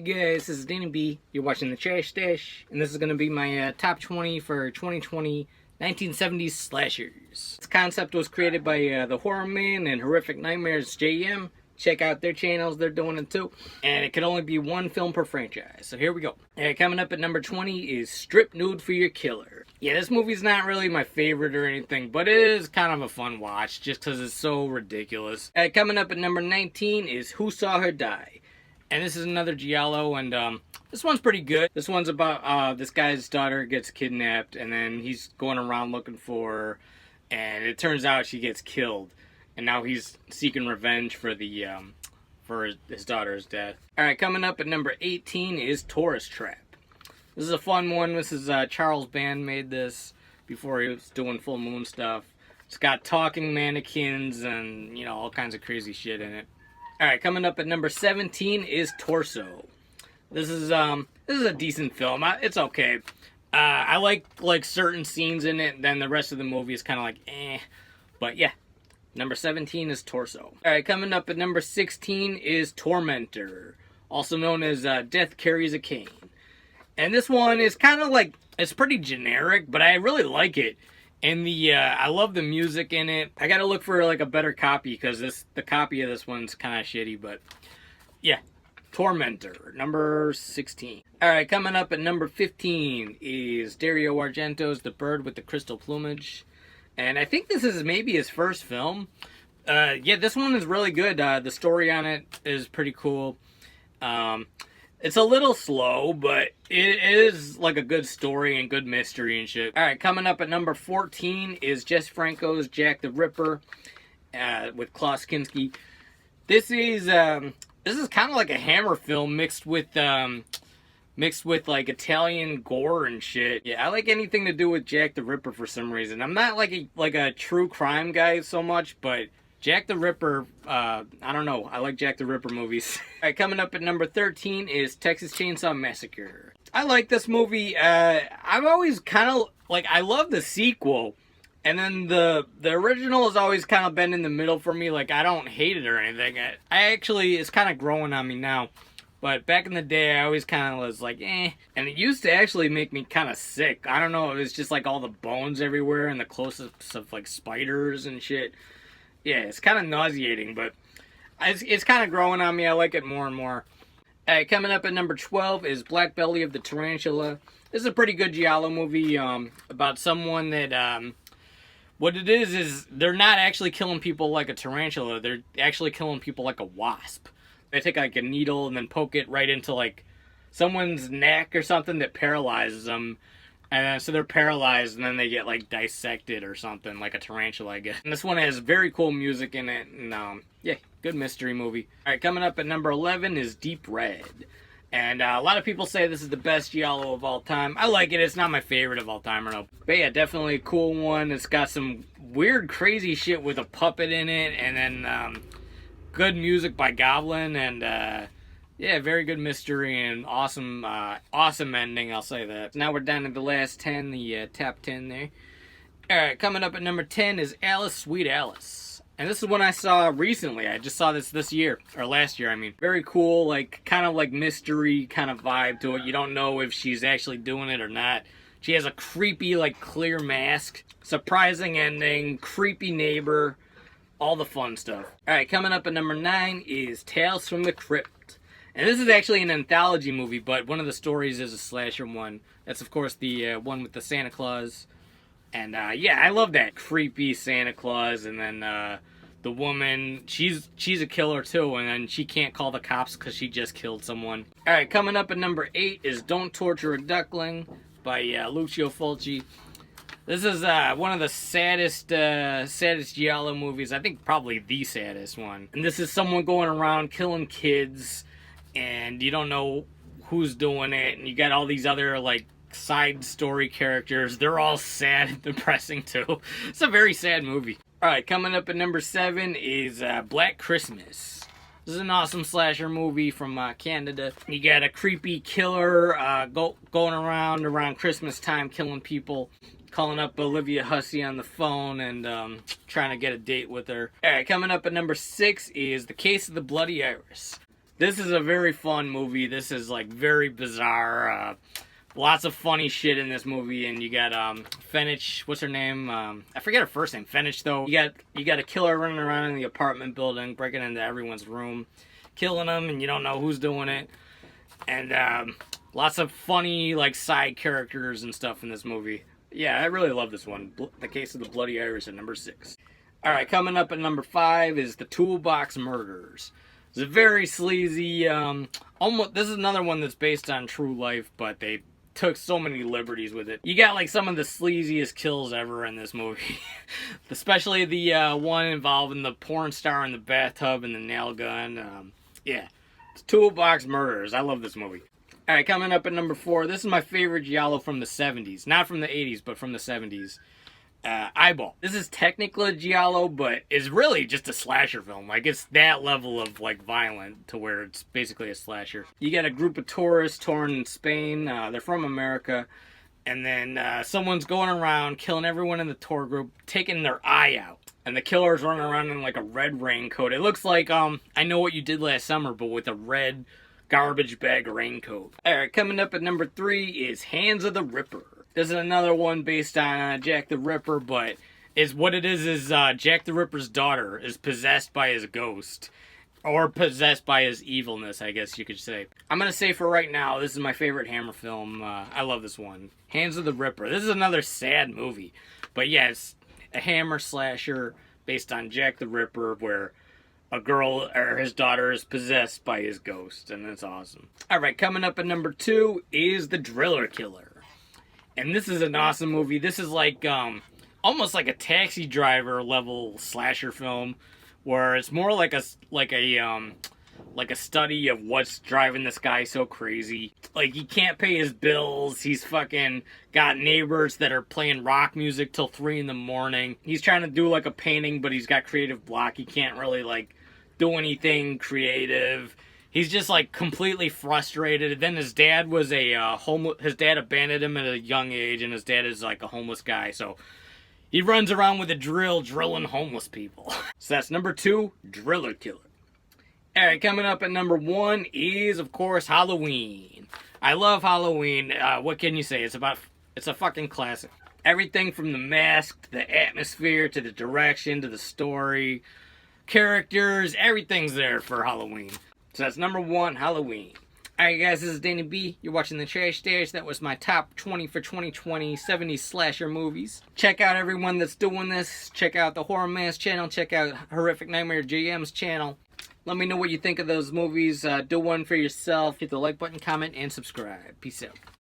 guys, this is Danny B. You're watching The Trash Stash, and this is going to be my top 20 for 2020 1970s slashers. This concept was created by TheHORROman and Horrific Nightmares JM. Check out their channels, they're doing it too. And it can only be one film per franchise. So here we go. Coming up at number 20 is Strip Nude for Your Killer. Yeah, this movie's not really my favorite or anything, but it is kind of a fun watch just because it's so ridiculous. Coming up at number 19 is Who Saw Her Die? And this is another giallo, and this one's pretty good. This one's about this guy's daughter gets kidnapped, and then he's going around looking for her, and it turns out she gets killed. And now he's seeking revenge for the for his daughter's death. Alright, coming up at number 18 is Tourist Trap. This is a fun one. This is Charles Band made this before he was doing Full Moon stuff. It's got talking mannequins and, you know, all kinds of crazy shit in it. Alright, coming up at number 17 is Torso. This is a decent film. It's okay. I like certain scenes in it, then the rest of the movie is kind of like eh. But yeah. Number 17 is Torso. Alright, coming up at number 16 is Tormentor, also known as Death Carries a Cane. And this one is kind of like, it's pretty generic, but I really like it. And I love the music in it. I gotta look for like a better copy, because the copy of this one's kind of shitty, but yeah. Tormentor, number 16. Alright, coming up at number 15 is Dario Argento's The Bird with the Crystal Plumage. And I think this is maybe his first film. Yeah, this one is really good. The story on it is pretty cool. It's a little slow, but it is like a good story and good mystery and shit. Alright, coming up at number 14 is Jess Franco's Jack the Ripper with Klaus Kinski. This is kind of like a Hammer film mixed with like Italian gore and shit. Yeah, I like anything to do with Jack the Ripper for some reason. I'm not like a true crime guy so much, but Jack the Ripper, I don't know. I like Jack the Ripper movies. Alright, coming up at number 13 is Texas Chainsaw Massacre. I like this movie. I've always kind of, like, I love the sequel. And then the original has always kind of been in the middle for me. Like, I don't hate it or anything. I actually, it's kind of growing on me now. But back in the day, I always kind of was like, eh. And it used to actually make me kind of sick. I don't know, it was just like all the bones everywhere and the close-ups of like spiders and shit. Yeah, it's kind of nauseating, but it's kind of growing on me. I like it more and more. Coming up at number 12 is Black Belly of the Tarantula. This is a pretty good giallo movie about someone that... what it is they're not actually killing people like a tarantula. They're actually killing people like a wasp. They take like a needle and then poke it right into like someone's neck or something that paralyzes them. And so they're paralyzed and then they get like dissected or something like a tarantula, I guess. And this one has very cool music in it. And yeah, good mystery movie. Alright, coming up at number 11 is Deep Red. And a lot of people say this is the best giallo of all time. I like it. It's not my favorite of all time or no. But yeah, definitely a cool one. It's got some weird, crazy shit with a puppet in it. And then good music by Goblin. And yeah, very good mystery and awesome awesome ending, I'll say that. Now we're down to the last 10, the top 10 there. Alright, coming up at number 10 is Alice, Sweet Alice. And this is one I saw recently. I just saw this year, or last year, I mean. Very cool, like, kind of like mystery kind of vibe to it. You don't know if she's actually doing it or not. She has a creepy, like, clear mask. Surprising ending, creepy neighbor, all the fun stuff. Alright, coming up at number 9 is Tales from the Crypt. And this is actually an anthology movie, but one of the stories is a slasher one. That's, of course, the one with the Santa Claus. And, yeah, I love that creepy Santa Claus, and then, the woman, she's a killer, too, and then she can't call the cops because she just killed someone. Alright, coming up at number 8 is Don't Torture a Duckling by, Lucio Fulci. This is, one of the saddest giallo movies, I think probably the saddest one. And this is someone going around killing kids, and you don't know who's doing it, and you got all these other, like, side story characters. They're all sad and depressing too. It's a very sad movie. Alright, coming up at number 7 is Black Christmas. This is an awesome slasher movie from Canada. You got a creepy killer going around Christmas time killing people, calling up Olivia Hussey on the phone and trying to get a date with her. Alright, coming up at number 6 is The Case of the Bloody Iris. This is a very fun movie. This is like very bizarre. Lots of funny shit in this movie, and you got Fenich, what's her name? I forget her first name. Fenich though. You got a killer running around in the apartment building, breaking into everyone's room, killing them, and you don't know who's doing it. And lots of funny like side characters and stuff in this movie. Yeah, I really love this one. The Case of the Bloody Iris at number 6. All right, coming up at number 5 is The Toolbox Murders. It's a very sleazy. This is another one that's based on true life, but they took so many liberties with it. You got like some of the sleaziest kills ever in this movie. Especially the one involving the porn star in the bathtub and the nail gun. Yeah, it's Toolbox Murders. I love this movie. Alright, coming up at number 4. This is my favorite giallo from the 70s. Not from the 80s, but from the 70s. Eyeball. This is technically a giallo, but it's really just a slasher film. Like, it's that level of, like, violent to where it's basically a slasher. You got a group of tourists touring in Spain. They're from America. And then someone's going around killing everyone in the tour group, taking their eye out. And the killer's running around in, like, a red raincoat. It looks like, I Know What You Did Last Summer, but with a red garbage bag raincoat. Alright, coming up at number 3 is Hands of the Ripper. This is another one based on Jack the Ripper, but what it is Jack the Ripper's daughter is possessed by his ghost. Or possessed by his evilness, I guess you could say. I'm going to say for right now, this is my favorite Hammer film. I love this one. Hands of the Ripper. This is another sad movie. But yeah, it's a Hammer slasher based on Jack the Ripper where a girl, or his daughter, is possessed by his ghost. And that's awesome. Alright, coming up at number 2 is The Driller Killer. And this is an awesome movie. This is like, almost like a Taxi Driver level slasher film, where it's more like a study of what's driving this guy so crazy. Like, he can't pay his bills. He's fucking got neighbors that are playing rock music till 3 in the morning. He's trying to do like a painting, but he's got creative block. He can't really like do anything creative. He's just like completely frustrated. Then his dad was his dad abandoned him at a young age, and his dad is like a homeless guy. So he runs around with a drill, drilling homeless people. So that's number 2, Driller Killer. Alright, coming up at number 1 is, of course, Halloween. I love Halloween. What can you say? It's a fucking classic. Everything from the mask, to the atmosphere, to the direction, to the story, characters, everything's there for Halloween. So that's number 1, Halloween. Alright guys, this is Danny B. You're watching The Trash Stash. That was my top 20 for 2020 70s slasher movies. Check out everyone that's doing this. Check out the TheHORROman's channel. Check out Horrific Nightmare JM's channel. Let me know what you think of those movies. Do one for yourself. Hit the like button, comment, and subscribe. Peace out.